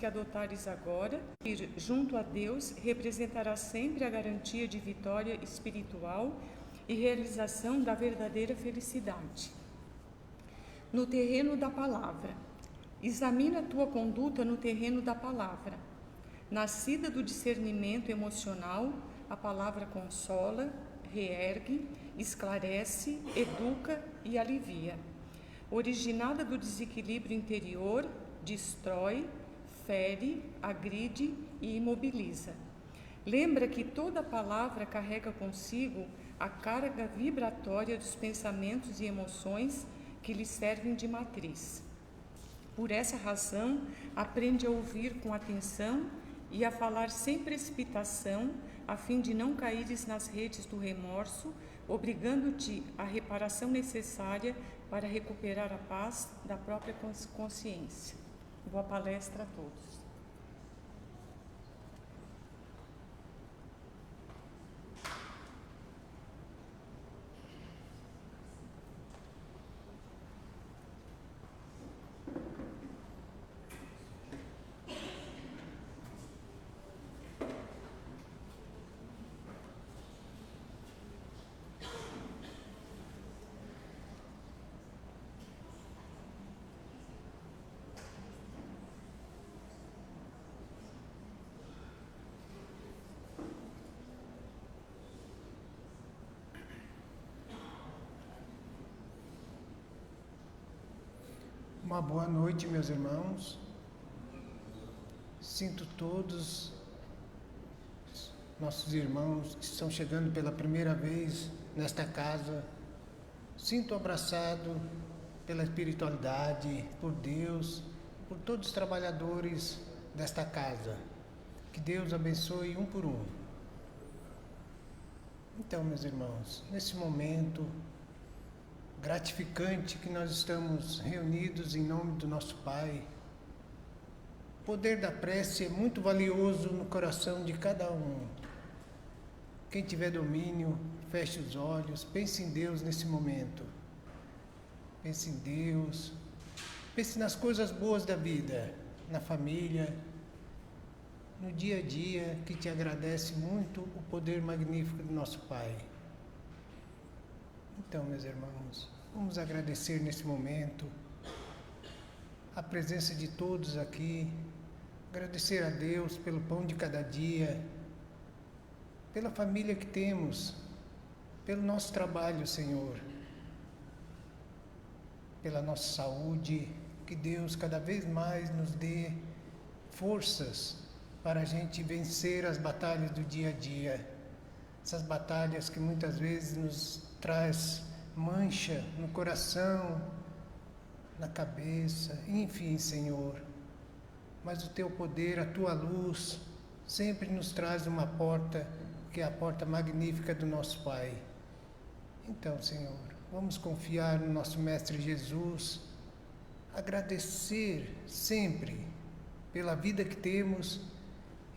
que adotares agora, ir junto a Deus, representará sempre a garantia de vitória espiritual e realização da verdadeira felicidade. No terreno da palavra. Examina a tua conduta no terreno da palavra. Nascida do discernimento emocional, a palavra consola, reergue, esclarece, educa e alivia. Originada do desequilíbrio interior, destrói, fere, agride e imobiliza. Lembra que toda palavra carrega consigo a carga vibratória dos pensamentos e emoções que lhe servem de matriz. Por essa razão, aprende a ouvir com atenção e a falar sem precipitação, a fim de não caíres nas redes do remorso, obrigando-te à reparação necessária para recuperar a paz da própria consciência. Boa palestra a todos. Uma boa noite, meus irmãos. Sinto todos nossos irmãos que estão chegando pela primeira vez nesta casa. Sinto abraçado pela espiritualidade, por Deus, por todos os trabalhadores desta casa. Que Deus abençoe um por um. Então, meus irmãos, nesse momento gratificante que nós estamos reunidos em nome do nosso Pai. O poder da prece é muito valioso no coração de cada um. Quem tiver domínio, feche os olhos, pense em Deus nesse momento. Pense em Deus, pense nas coisas boas da vida, na família, no dia a dia, que te agradece muito o poder magnífico do nosso Pai. Então, meus irmãos, vamos agradecer nesse momento a presença de todos aqui, agradecer a Deus pelo pão de cada dia, pela família que temos, pelo nosso trabalho, Senhor, pela nossa saúde, que Deus cada vez mais nos dê forças para a gente vencer as batalhas do dia a dia, essas batalhas que muitas vezes nos traz mancha no coração, na cabeça, enfim, Senhor. Mas o Teu poder, a Tua luz, sempre nos traz uma porta, que é a porta magnífica do nosso Pai. Então, Senhor, vamos confiar no nosso Mestre Jesus, agradecer sempre pela vida que temos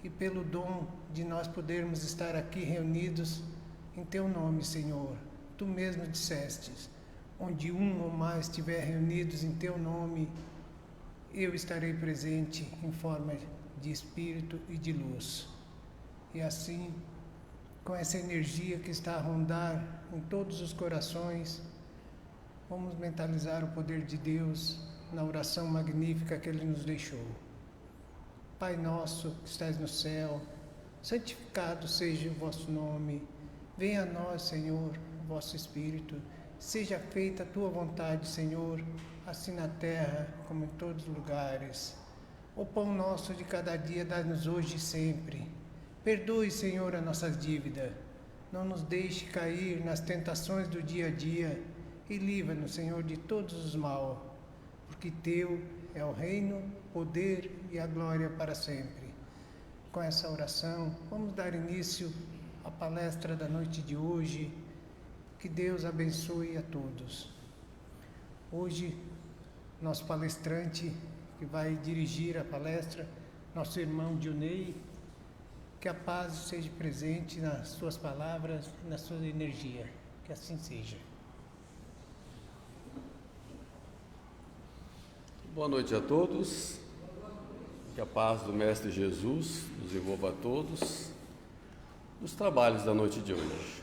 e pelo dom de nós podermos estar aqui reunidos em Teu nome, Senhor. Tu mesmo dissestes, onde um ou mais estiver reunidos em Teu nome, eu estarei presente em forma de Espírito e de luz. E assim, com essa energia que está a rondar em todos os corações, vamos mentalizar o poder de Deus na oração magnífica que Ele nos deixou. Pai nosso que estás no céu, santificado seja o vosso nome. Venha a nós, Senhor, o vosso Espírito. Seja feita a tua vontade, Senhor, assim na terra como em todos os lugares. O pão nosso de cada dia dá-nos hoje e sempre. Perdoe, Senhor, a nossa dívida. Não nos deixe cair nas tentações do dia a dia e livra-nos, Senhor, de todos os mal, porque Teu é o reino, o poder e a glória para sempre. Com essa oração, vamos dar início à palestra da noite de hoje. Que Deus abençoe a todos. Hoje, nosso palestrante que vai dirigir a palestra, nosso irmão Dionei, que a paz seja presente nas suas palavras e na sua energia. Que assim seja. Boa noite a todos. Que a paz do Mestre Jesus nos envolva a todos nos trabalhos da noite de hoje.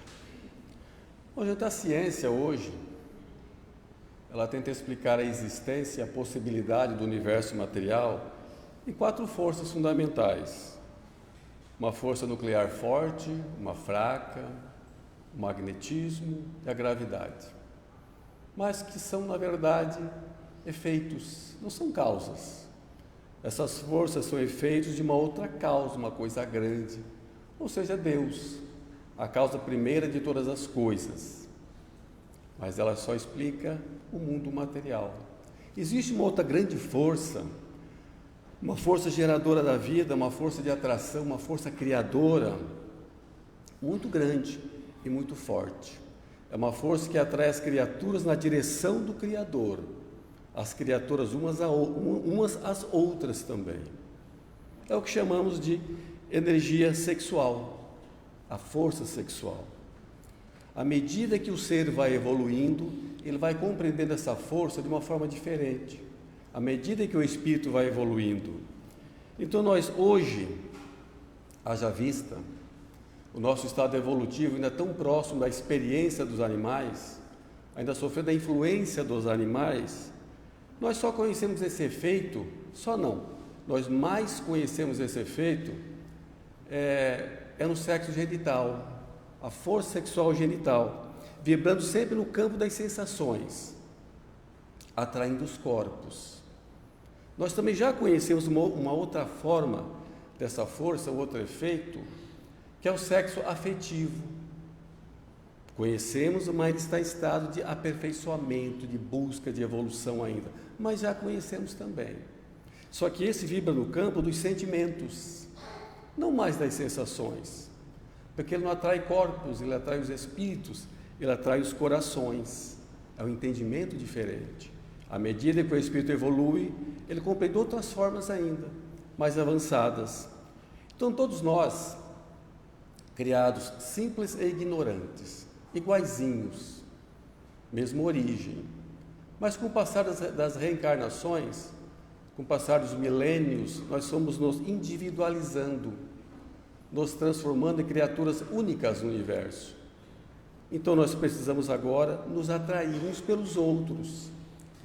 A ciência hoje, ela tenta explicar a existência e a possibilidade do universo material em 4 forças fundamentais. Uma força nuclear forte, uma fraca, o magnetismo e a gravidade. Mas que são, na verdade, efeitos, não são causas. Essas forças são efeitos de uma outra causa, uma coisa grande, ou seja, Deus, a causa primeira de todas as coisas. Mas ela só explica o mundo material. Existe uma outra grande força, uma força geradora da vida, uma força de atração, uma força criadora, muito grande e muito forte. É uma força que atrai as criaturas na direção do Criador. As criaturas umas às outras também. É o que chamamos de energia sexual, a força sexual. À medida que o ser vai evoluindo, ele vai compreendendo essa força de uma forma diferente. À medida que o espírito vai evoluindo. Então nós hoje, haja vista, o nosso estado evolutivo ainda tão próximo da experiência dos animais, ainda sofrendo a influência dos animais, nós só conhecemos esse efeito, nós mais conhecemos esse efeito no sexo genital, a força sexual genital, vibrando sempre no campo das sensações, atraindo os corpos. Nós também já conhecemos uma outra forma dessa força, um outro efeito, que é o sexo afetivo. Conhecemos, mas está em estado de aperfeiçoamento, de busca, de evolução ainda. Mas já conhecemos também. Só que esse vibra no campo dos sentimentos, não mais das sensações. Porque ele não atrai corpos, ele atrai os espíritos, ele atrai os corações. É um entendimento diferente. À medida que o espírito evolui, ele compreende outras formas ainda, mais avançadas. Então todos nós, criados simples e ignorantes, iguaizinhos, mesma origem, mas com o passar das reencarnações, com o passar dos milênios, nós fomos nos individualizando, nos transformando em criaturas únicas no universo. Então nós precisamos agora nos atrair uns pelos outros,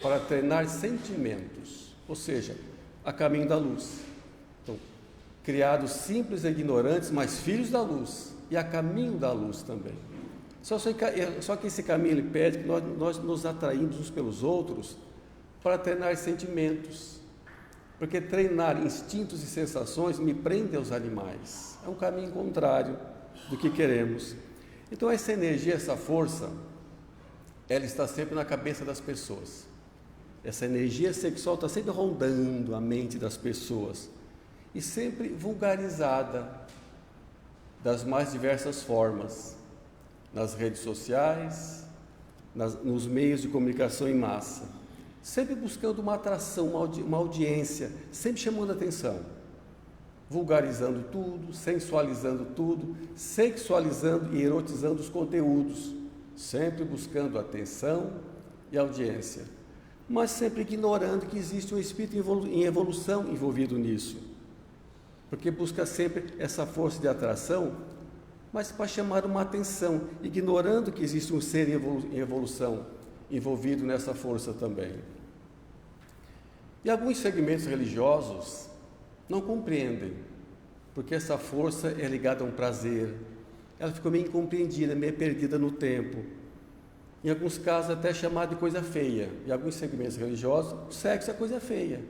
para treinar sentimentos, ou seja, a caminho da luz. Então, criados simples e ignorantes, mas filhos da luz, e a caminho da luz também. Só que esse caminho ele pede que nós nos atraímos uns pelos outros para treinar sentimentos, porque treinar instintos e sensações me prende aos animais. É um caminho contrário do que queremos. Então essa energia, essa força, ela está sempre na cabeça das pessoas. Essa energia sexual está sempre rondando a mente das pessoas e sempre vulgarizada das mais diversas formas, nas redes sociais, nos meios de comunicação em massa, sempre buscando uma atração, uma audiência, sempre chamando a atenção, vulgarizando tudo, sensualizando tudo, sexualizando e erotizando os conteúdos, sempre buscando atenção e audiência, mas sempre ignorando que existe um espírito em evolução envolvido nisso, porque busca sempre essa força de atração, mas para chamar uma atenção, ignorando que existe um ser em evolução envolvido nessa força também. E alguns segmentos religiosos não compreendem, porque essa força é ligada a um prazer, ela ficou meio incompreendida, meio perdida no tempo. Em alguns casos até chamada de coisa feia. Em alguns segmentos religiosos, o sexo é coisa feia.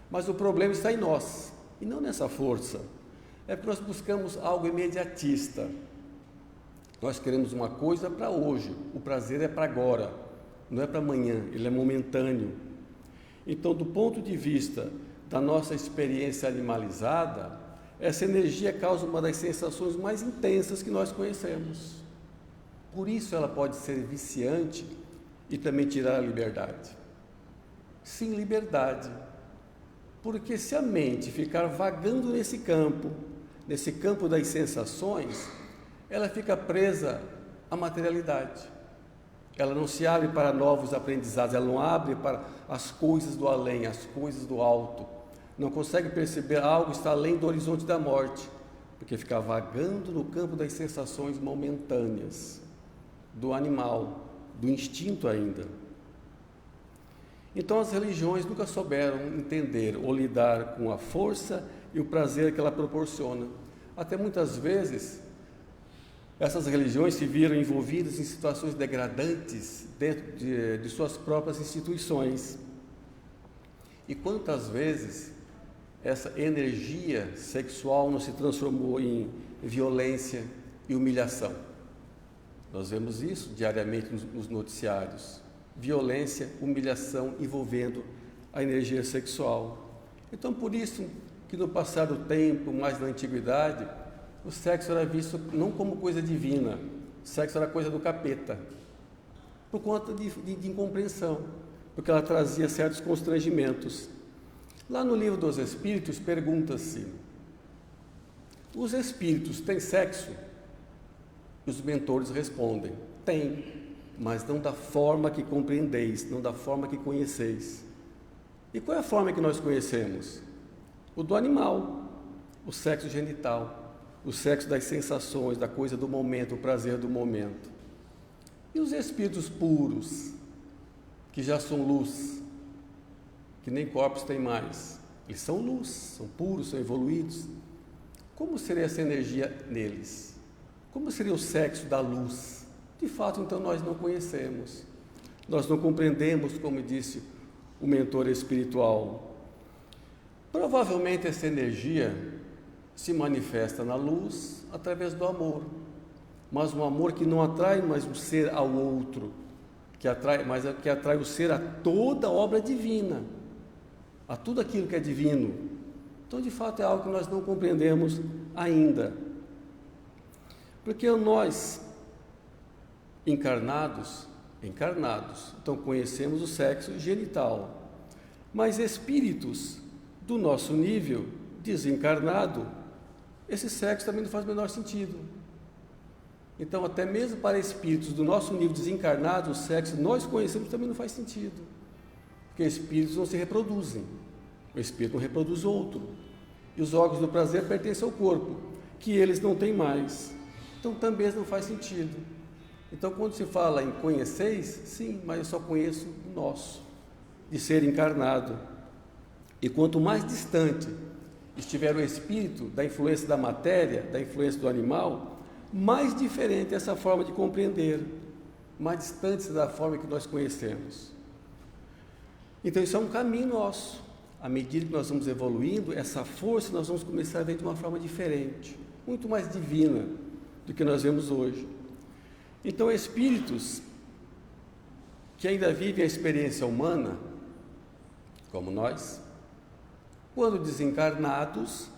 Mas o problema está em nós, e não nessa força. É porque nós buscamos algo imediatista. Nós queremos uma coisa para hoje, o prazer é para agora, não é para amanhã, ele é momentâneo. Então, do ponto de vista da nossa experiência animalizada, essa energia causa uma das sensações mais intensas que nós conhecemos. Por isso ela pode ser viciante e também tirar a liberdade. Sim, liberdade. Porque se a mente ficar vagando nesse campo das sensações, ela fica presa à materialidade. Ela não se abre para novos aprendizados, ela não abre para as coisas do além, as coisas do alto. não consegue perceber algo que está além do horizonte da morte, porque fica vagando no campo das sensações momentâneas, do animal, do instinto ainda. Então as religiões nunca souberam entender ou lidar com a força e o prazer que ela proporciona. Até muitas vezes, essas religiões se viram envolvidas em situações degradantes dentro de suas próprias instituições. E quantas vezes essa energia sexual não se transformou em violência e humilhação? Nós vemos isso diariamente nos noticiários. Violência, humilhação envolvendo a energia sexual. Então, por isso que no passar do tempo, mais na antiguidade, o sexo era visto não como coisa divina, o sexo era coisa do capeta, por conta de incompreensão, porque ela trazia certos constrangimentos. Lá no Livro dos Espíritos pergunta-se: os espíritos têm sexo? E os mentores respondem: tem, mas não da forma que compreendeis, não da forma que conheceis. E qual é a forma que nós conhecemos? O do animal, o sexo genital, o sexo das sensações, da coisa do momento, o prazer do momento. E os espíritos puros, que já são luz, que nem corpos têm mais, eles são luz, são puros, são evoluídos. Como seria essa energia neles? Como seria o sexo da luz? De fato, então, nós não conhecemos, nós não compreendemos, como disse o mentor espiritual. Provavelmente essa energia se manifesta na luz através do amor, mas um amor que não atrai mais um ser ao outro, mas que atrai o ser a toda obra divina, a tudo aquilo que é divino. Então, de fato, é algo que nós não compreendemos ainda, porque nós encarnados, então conhecemos o sexo genital, mas espíritos do nosso nível desencarnado, esse sexo também não faz o menor sentido. Então, até mesmo para espíritos do nosso nível desencarnado, o sexo que nós conhecemos também não faz sentido, porque espíritos não se reproduzem, o espírito não reproduz outro, e os órgãos do prazer pertencem ao corpo, que eles não têm mais, então também não faz sentido. Então, quando se fala em conheceis, sim, mas eu só conheço o nosso, de ser encarnado. E quanto mais distante estiver o espírito da influência da matéria, da influência do animal, mais diferente é essa forma de compreender, mais distante da forma que nós conhecemos. Então, isso é um caminho nosso. À medida que nós vamos evoluindo, essa força nós vamos começar a ver de uma forma diferente, muito mais divina do que nós vemos hoje. Então, espíritos que ainda vivem a experiência humana, como nós, quando desencarnados,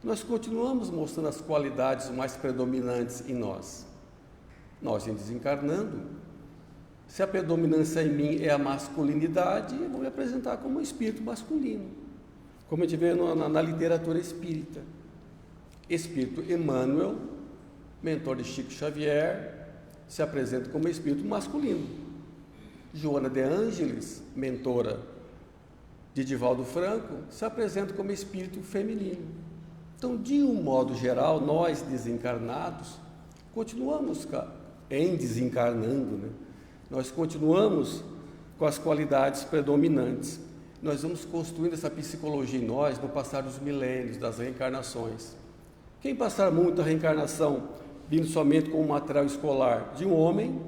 nós continuamos mostrando as qualidades mais predominantes em nós. Nós, em desencarnando, se a predominância em mim é a masculinidade, eu vou me apresentar como um espírito masculino, como a gente vê na literatura espírita. Espírito Emmanuel, mentor de Chico Xavier, se apresenta como espírito masculino. Joana de Ângeles, mentora de Divaldo Franco, se apresenta como espírito feminino. Então, de um modo geral, nós desencarnados continuamos desencarnando, né? Nós continuamos com as qualidades predominantes. Nós vamos construindo essa psicologia em nós no passar dos milênios, das reencarnações. Quem passar muito a reencarnação vindo somente com o material escolar de um homem,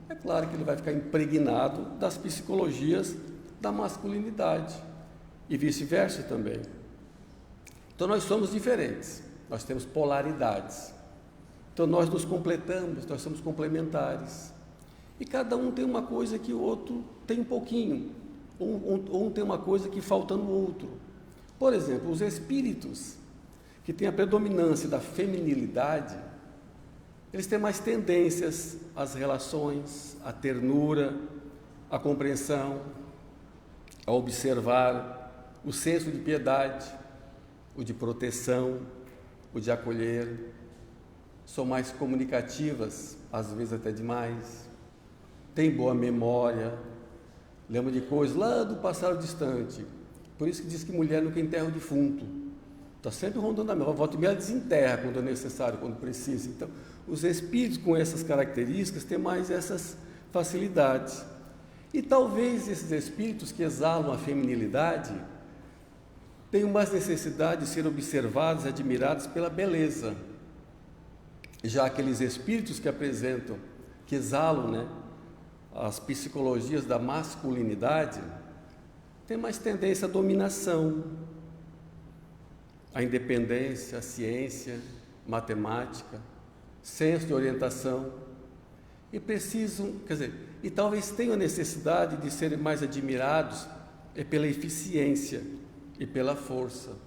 é claro que ele vai ficar impregnado das psicologias da masculinidade e vice-versa também. Então nós somos diferentes, nós temos polaridades. Então nós nos completamos, nós somos complementares. E cada um tem uma coisa que o outro tem um pouquinho, ou um tem uma coisa que falta no outro. Por exemplo, os espíritos que têm a predominância da feminilidade, eles têm mais tendências às relações, à ternura, à compreensão, a observar, o senso de piedade, o de proteção, o de acolher. São mais comunicativas, às vezes até demais, têm boa memória, lembram de coisas lá do passado distante, Por isso que diz que mulher nunca enterra o defunto. Está sempre rondando a mão. Volta e meia desenterra quando é necessário, quando precisa. Então, os espíritos com essas características têm mais essas facilidades. E talvez esses espíritos que exalam a feminilidade tenham mais necessidade de ser observados e admirados pela beleza. Já aqueles espíritos que apresentam, que exalam, né, as psicologias da masculinidade, têm mais tendência à dominação, à independência, à ciência, matemática, senso de orientação, e precisam, e talvez tenham a necessidade de serem mais admirados pela eficiência e pela força,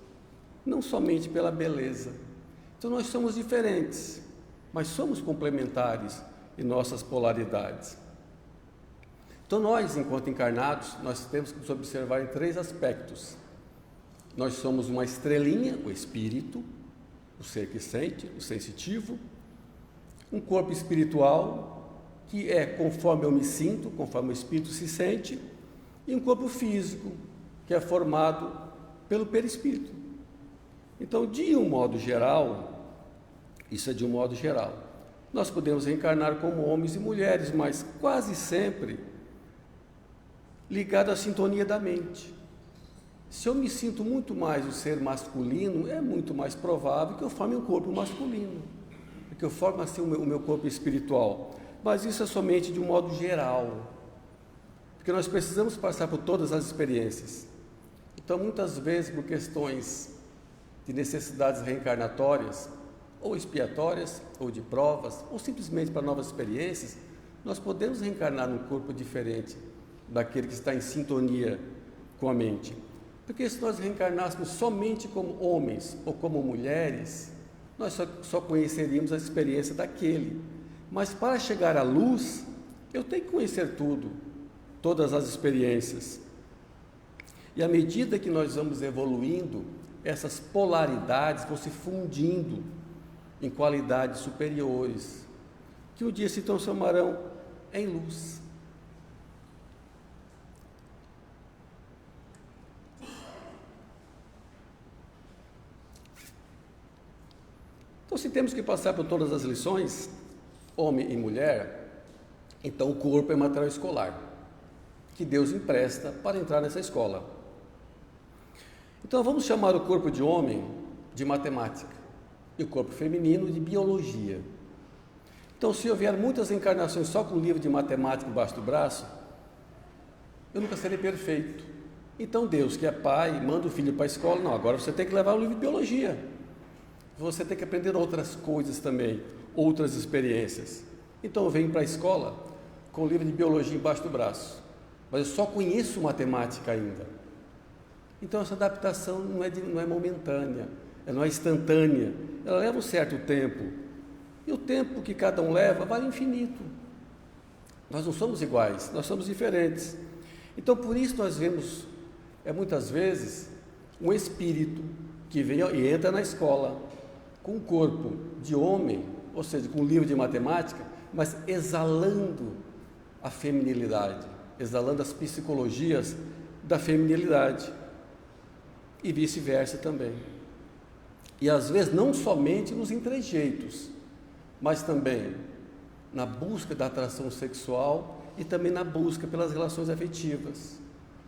não somente pela beleza. Então nós somos diferentes, mas somos complementares em nossas polaridades. Então nós, enquanto encarnados, nós temos que nos observar em 3 aspectos. Nós somos uma estrelinha, o espírito, o ser que sente, o sensitivo, um corpo espiritual, que é conforme eu me sinto, conforme o espírito se sente, e um corpo físico, que é formado pelo perispírito. Então, de um modo geral, isso é de um modo geral, nós podemos reencarnar como homens e mulheres, mas quase sempre ligado à sintonia da mente. Se eu me sinto muito mais o ser masculino, é muito mais provável que eu forme um corpo masculino, que eu forme assim o meu corpo espiritual. Mas isso é somente de um modo geral, porque nós precisamos passar por todas as experiências. Então, muitas vezes, por questões de necessidades reencarnatórias, ou expiatórias, ou de provas, ou simplesmente para novas experiências, nós podemos reencarnar num corpo diferente daquele que está em sintonia com a mente. Porque se nós reencarnássemos somente como homens ou como mulheres, nós só conheceríamos a experiência daquele. Mas para chegar à luz, eu tenho que conhecer tudo, todas as experiências. E à medida que nós vamos evoluindo, essas polaridades vão se fundindo em qualidades superiores, que um dia se transformarão em luz. Então, se temos que passar por todas as lições, homem e mulher, então o corpo é material escolar, que Deus empresta para entrar nessa escola. Então vamos chamar o corpo de homem de matemática e o corpo feminino de biologia. Então, se houver muitas encarnações só com o livro de matemática embaixo do braço, eu nunca serei perfeito. Então Deus, que é pai, manda o filho para a escola. Não, agora você tem que levar o livro de biologia. Você tem que aprender outras coisas também, outras experiências. Então eu venho para a escola com o livro de biologia embaixo do braço, mas eu só conheço matemática ainda. Então essa adaptação não é momentânea, ela não é instantânea, ela leva um certo tempo. E o tempo que cada um leva vale infinito. Nós não somos iguais, nós somos diferentes. Então por isso nós vemos, muitas vezes, um espírito que vem e entra na escola com um corpo de homem, ou seja, com um livro de matemática, mas exalando a feminilidade, exalando as psicologias da feminilidade, e vice-versa também. E às vezes não somente nos entrejeitos, mas também na busca da atração sexual e também na busca pelas relações afetivas,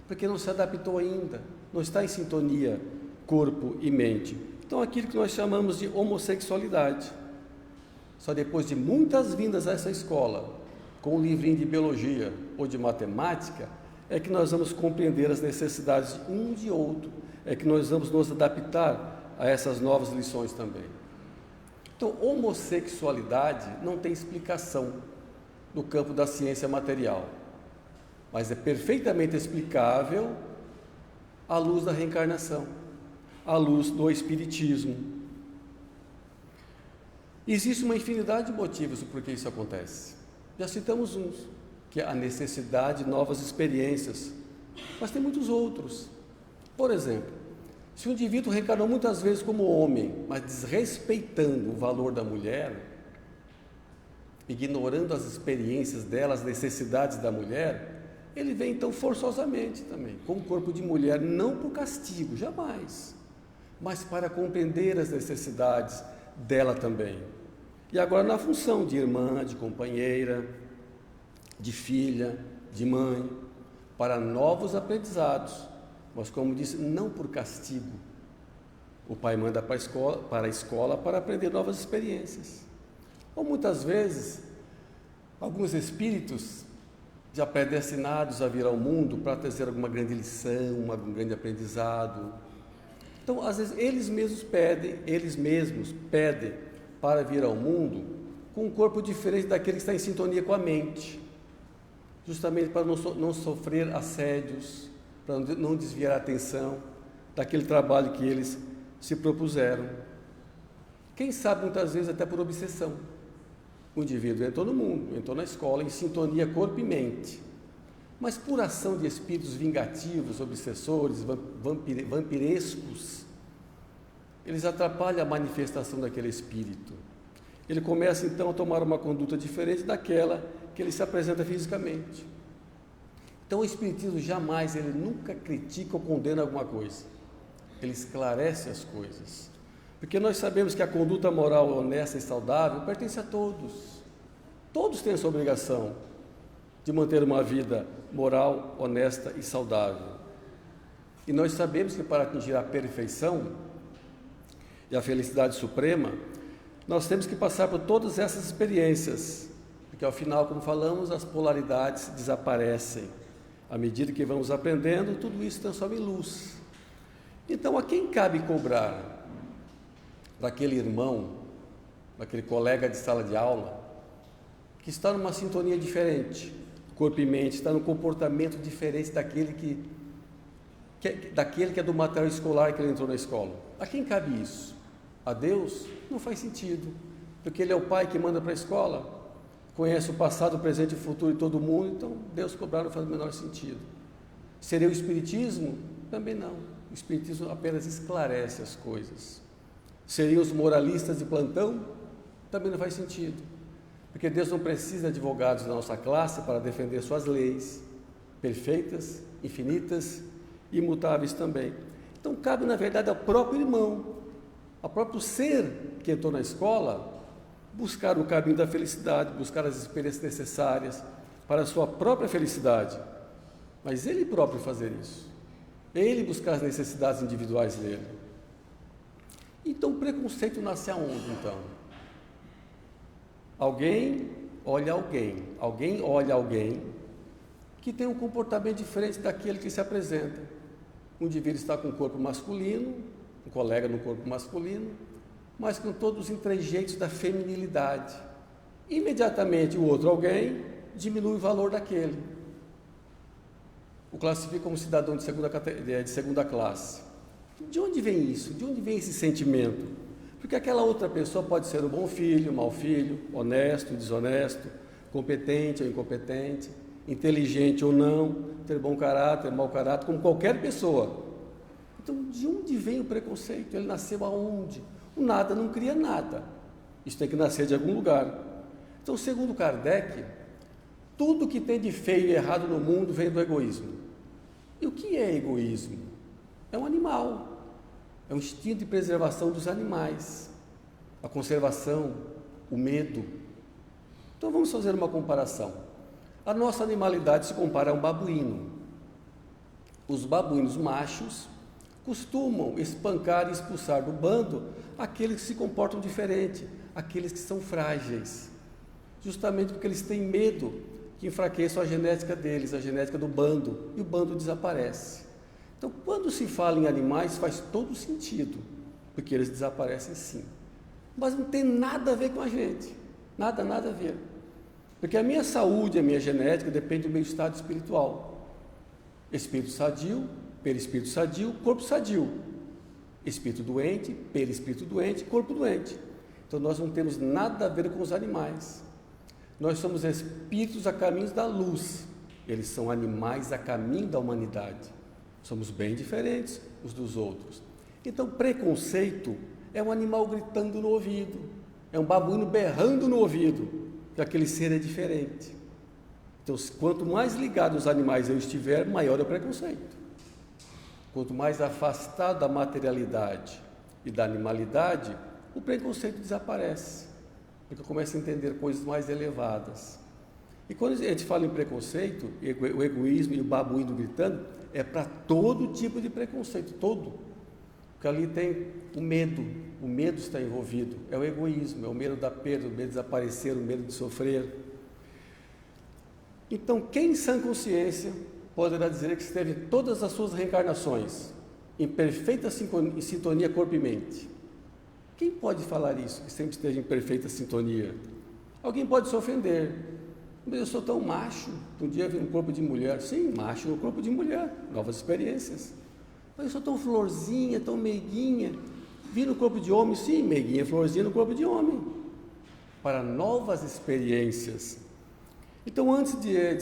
porque não se adaptou ainda, não está em sintonia corpo e mente. Então, aquilo que nós chamamos de homossexualidade. Só depois de muitas vindas a essa escola, com um livrinho de biologia ou de matemática, é que nós vamos compreender as necessidades de um e de outro, é que nós vamos nos adaptar a essas novas lições também. Então, homossexualidade não tem explicação no campo da ciência material, mas é perfeitamente explicável à luz da reencarnação, à luz do espiritismo. Existe uma infinidade de motivos por que isso acontece. Já citamos uns, que é a necessidade de novas experiências, mas tem muitos outros. Por exemplo, se o indivíduo reencarnou muitas vezes como homem, mas desrespeitando o valor da mulher, ignorando as experiências dela, as necessidades da mulher, ele vem então forçosamente também, com o corpo de mulher, não por castigo, jamais, mas para compreender as necessidades dela também. E agora na função de irmã, de companheira, de filha, de mãe, para novos aprendizados, mas como disse, não por castigo. O pai manda para a escola para aprender novas experiências. Ou muitas vezes, alguns espíritos já predestinados a vir ao mundo para trazer alguma grande lição, algum grande aprendizado. Então, às vezes, eles mesmos pedem para vir ao mundo com um corpo diferente daquele que está em sintonia com a mente, justamente para não sofrer assédios, para não desviar a atenção daquele trabalho que eles se propuseram. Quem sabe, muitas vezes, até por obsessão. O indivíduo entrou no mundo, entrou na escola, em sintonia corpo e mente. Mas por ação de espíritos vingativos, obsessores, vampirescos, eles atrapalham a manifestação daquele espírito. Ele começa então a tomar uma conduta diferente daquela que ele se apresenta fisicamente. Então o espiritismo jamais, ele nunca critica ou condena alguma coisa. Ele esclarece as coisas. Porque nós sabemos que a conduta moral honesta e saudável pertence a todos. Todos têm essa obrigação de manter uma vida moral, honesta e saudável. E nós sabemos que para atingir a perfeição e a felicidade suprema, nós temos que passar por todas essas experiências, porque ao final, como falamos, as polaridades desaparecem. À medida que vamos aprendendo, tudo isso transforma em luz. Então, a quem cabe cobrar daquele irmão, daquele colega de sala de aula, que está numa sintonia diferente, corpo e mente, está num comportamento diferente daquele que é do material escolar que ele entrou na escola? A quem cabe isso? A Deus? Não faz sentido, porque Ele é o Pai que manda para a escola, conhece o passado, o presente e o futuro de todo mundo, então Deus cobrar não faz o menor sentido. Seria o Espiritismo? Também não. O Espiritismo apenas esclarece as coisas. Seriam os moralistas de plantão? Também não faz sentido, porque Deus não precisa de advogados da nossa classe para defender suas leis, perfeitas, infinitas, imutáveis também. Então cabe na verdade ao próprio irmão, ao próprio ser que entrou na escola, buscar o caminho da felicidade, buscar as experiências necessárias para a sua própria felicidade, mas ele próprio fazer isso, ele buscar as necessidades individuais dele. Então o preconceito nasce aonde então? Alguém olha alguém que tem um comportamento diferente daquele que se apresenta. Um indivíduo está com o corpo masculino, um colega no corpo masculino, mas com todos os entrejeitos da feminilidade. Imediatamente o outro alguém diminui o valor daquele. O classifica como cidadão de segunda classe. De onde vem isso? De onde vem esse sentimento? Porque aquela outra pessoa pode ser um bom filho, mau filho, honesto, desonesto, competente ou incompetente, inteligente ou não, ter bom caráter, mau caráter, como qualquer pessoa. Então, de onde vem o preconceito? Ele nasceu aonde? O nada não cria nada. Isso tem que nascer de algum lugar. Então, segundo Kardec, tudo que tem de feio e errado no mundo vem do egoísmo. E o que é egoísmo? É um animal. É um instinto de preservação dos animais. A conservação, o medo. Então, vamos fazer uma comparação. A nossa animalidade se compara a um babuíno. Os babuínos machos costumam espancar e expulsar do bando aqueles que se comportam diferente, aqueles que são frágeis, justamente porque eles têm medo que enfraqueçam a genética deles, a genética do bando, e o bando desaparece. Então, quando se fala em animais, faz todo sentido, porque eles desaparecem sim, mas não tem nada a ver com a gente, nada a ver, porque a minha saúde, a minha genética depende do meu estado espiritual. Espírito sadio, perispírito sadio, corpo sadio. Espírito doente, perispírito doente, corpo doente. Então nós não temos nada a ver com os animais. Nós somos espíritos a caminho da luz. Eles são animais a caminho da humanidade. Somos bem diferentes uns dos outros. Então preconceito é um animal gritando no ouvido, é um babuíno berrando no ouvido, que aquele ser é diferente. Então, quanto mais ligado aos animais eu estiver, maior é o preconceito. Quanto mais afastado da materialidade e da animalidade, o preconceito desaparece, porque eu começo a entender coisas mais elevadas. E quando a gente fala em preconceito, o egoísmo e o babuíno gritando, é para todo tipo de preconceito, todo. Porque ali tem o medo está envolvido, é o egoísmo, é o medo da perda, o medo de desaparecer, o medo de sofrer. Então, quem em sã consciência poderá dizer que esteve todas as suas reencarnações em perfeita sintonia corpo e mente? Quem pode falar isso, que sempre esteja em perfeita sintonia? Alguém pode se ofender, mas eu sou tão macho, um dia vi um corpo de mulher. Sim, macho no corpo de mulher, novas experiências. Mas eu sou tão florzinha, tão meiguinha, vi no corpo de homem. Sim, meiguinha, florzinha no corpo de homem, para novas experiências. Então, antes de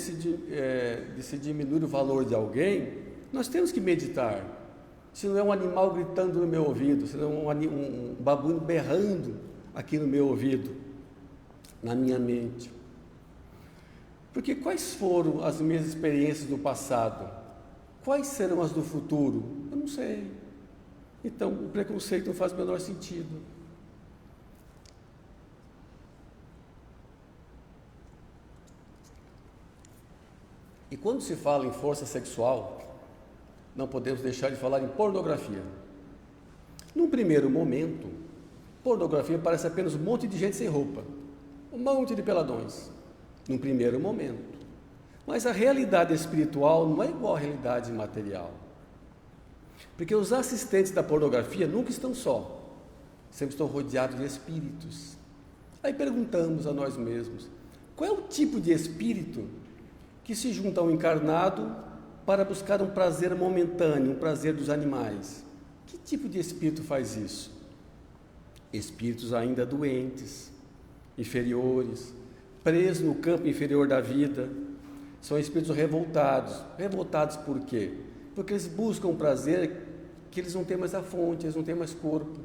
se diminuir o valor de alguém, nós temos que meditar. Se não é um animal gritando no meu ouvido, se não é um babuíno berrando aqui no meu ouvido, na minha mente. Porque quais foram as minhas experiências do passado? Quais serão as do futuro? Eu não sei. Então, o preconceito não faz o menor sentido. E quando se fala em força sexual, não podemos deixar de falar em pornografia. Num primeiro momento, pornografia parece apenas um monte de gente sem roupa, um monte de peladões, num primeiro momento. Mas a realidade espiritual não é igual à realidade material. Porque os assistentes da pornografia nunca estão só, sempre estão rodeados de espíritos. Aí perguntamos a nós mesmos, qual é o tipo de espírito que se junta ao encarnado para buscar um prazer momentâneo, um prazer dos animais? Que tipo de espírito faz isso? Espíritos ainda doentes, inferiores, presos no campo inferior da vida. São espíritos revoltados. Revoltados por quê? Porque eles buscam um prazer que eles não têm mais a fonte, eles não têm mais corpo.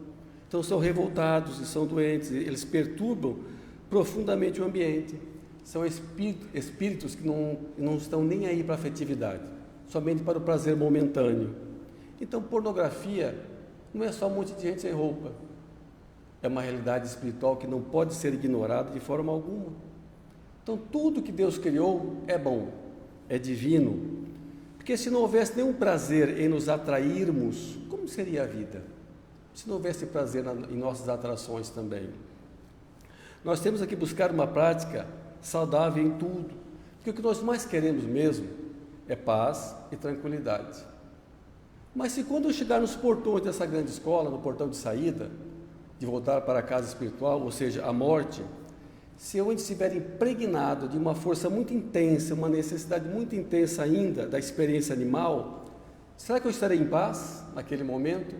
Então são revoltados e são doentes, eles perturbam profundamente o ambiente. São espíritos que não estão nem aí para a afetividade, somente para o prazer momentâneo. Então, pornografia não é só um monte de gente sem roupa. É uma realidade espiritual que não pode ser ignorada de forma alguma. Então, tudo que Deus criou é bom, é divino. Porque se não houvesse nenhum prazer em nos atrairmos, como seria a vida? Se não houvesse prazer em nossas atrações também. Nós temos que buscar uma prática saudável em tudo, porque o que nós mais queremos mesmo é paz e tranquilidade. Mas se quando eu chegar nos portões dessa grande escola, no portão de saída, de voltar para a casa espiritual, ou seja, a morte, se eu estiver impregnado de uma força muito intensa, uma necessidade muito intensa ainda da experiência animal, será que eu estarei em paz naquele momento?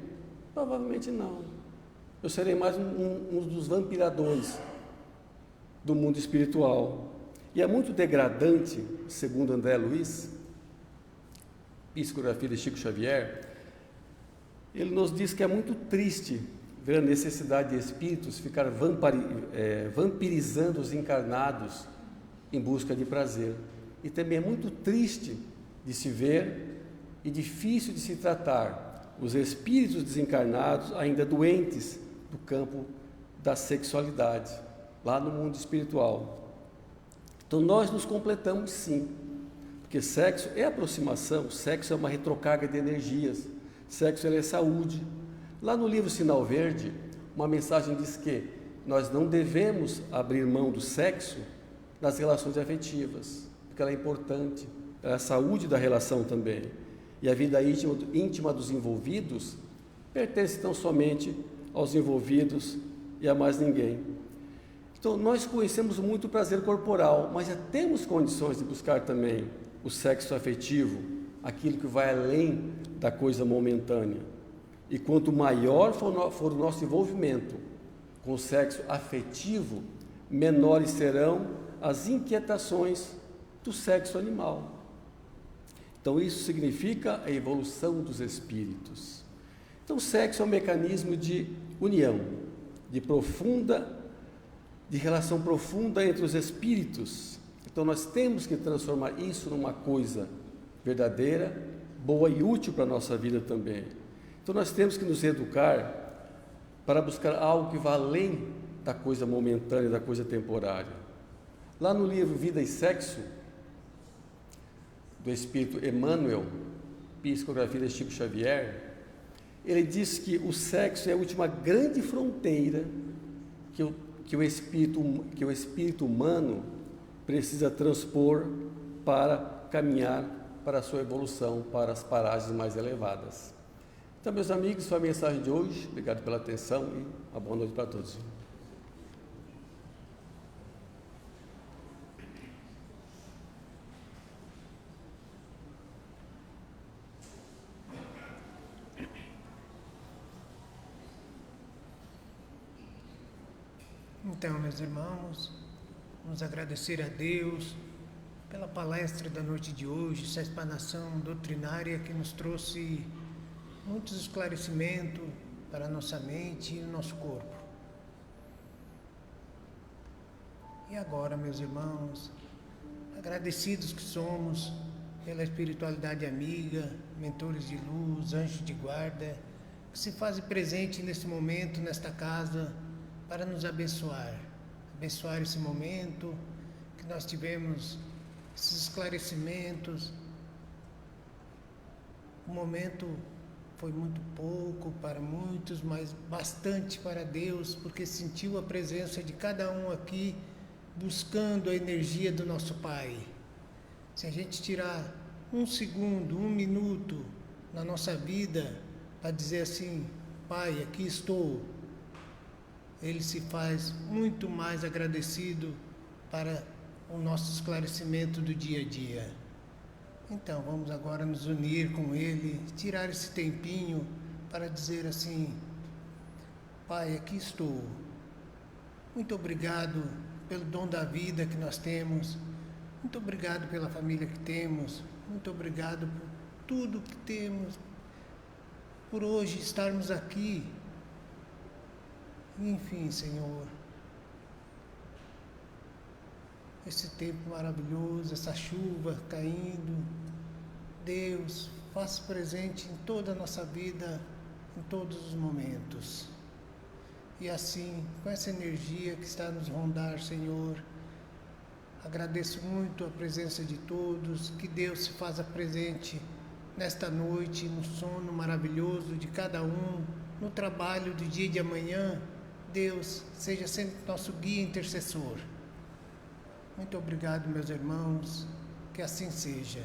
Provavelmente não. Eu serei mais um dos vampiradores do mundo espiritual. E é muito degradante, segundo André Luiz, psicografia de Chico Xavier, ele nos diz que é muito triste ver a necessidade de espíritos ficar vampirizando os encarnados em busca de prazer. E também é muito triste de se ver e difícil de se tratar os espíritos desencarnados ainda doentes do campo da sexualidade, lá no mundo espiritual. Então nós nos completamos sim, porque sexo é aproximação, sexo é uma retrocarga de energias, sexo é saúde. Lá no livro Sinal Verde, uma mensagem diz que nós não devemos abrir mão do sexo nas relações afetivas, porque ela é importante, ela é a saúde da relação também. E a vida íntima dos envolvidos pertence tão somente aos envolvidos e a mais ninguém. Então, nós conhecemos muito o prazer corporal, mas já temos condições de buscar também o sexo afetivo, aquilo que vai além da coisa momentânea. E quanto maior for o nosso envolvimento com o sexo afetivo, menores serão as inquietações do sexo animal. Então, isso significa a evolução dos espíritos. Então, o sexo é um mecanismo de união, de relação profunda entre os espíritos. Então nós temos que transformar isso numa coisa verdadeira, boa e útil para a nossa vida também. Então nós temos que nos educar para buscar algo que vá além da coisa momentânea, da coisa temporária. Lá no livro Vida e Sexo, do Espírito Emmanuel, psicografia de Chico Xavier, ele diz que o sexo é a última grande fronteira que o espírito humano precisa transpor para caminhar para a sua evolução, para as paragens mais elevadas. Então, meus amigos, foi a mensagem de hoje. Obrigado pela atenção e uma boa noite para todos. Então, meus irmãos, vamos agradecer a Deus pela palestra da noite de hoje, essa explanação doutrinária que nos trouxe muitos esclarecimentos para a nossa mente e o nosso corpo. E agora, meus irmãos, agradecidos que somos pela espiritualidade amiga, mentores de luz, anjos de guarda, que se fazem presente nesse momento, nesta casa, para nos abençoar esse momento, que nós tivemos esses esclarecimentos. O momento foi muito pouco para muitos, mas bastante para Deus, porque sentiu a presença de cada um aqui, buscando a energia do nosso Pai. Se a gente tirar 1 segundo, 1 minuto na nossa vida para dizer assim: Pai, aqui estou, Ele se faz muito mais agradecido para o nosso esclarecimento do dia a dia. Então, vamos agora nos unir com Ele, tirar esse tempinho para dizer assim: Pai, aqui estou. Muito obrigado pelo dom da vida que nós temos. Muito obrigado pela família que temos. Muito obrigado por tudo que temos, por hoje estarmos aqui. Enfim, Senhor, esse tempo maravilhoso, essa chuva caindo, Deus, faça presente em toda a nossa vida, em todos os momentos. E assim, com essa energia que está a nos rondar, Senhor, agradeço muito a presença de todos, que Deus se faça presente nesta noite, no sono maravilhoso de cada um, no trabalho do dia de amanhã. Deus seja sempre nosso guia intercessor. Muito obrigado, meus irmãos, que assim seja.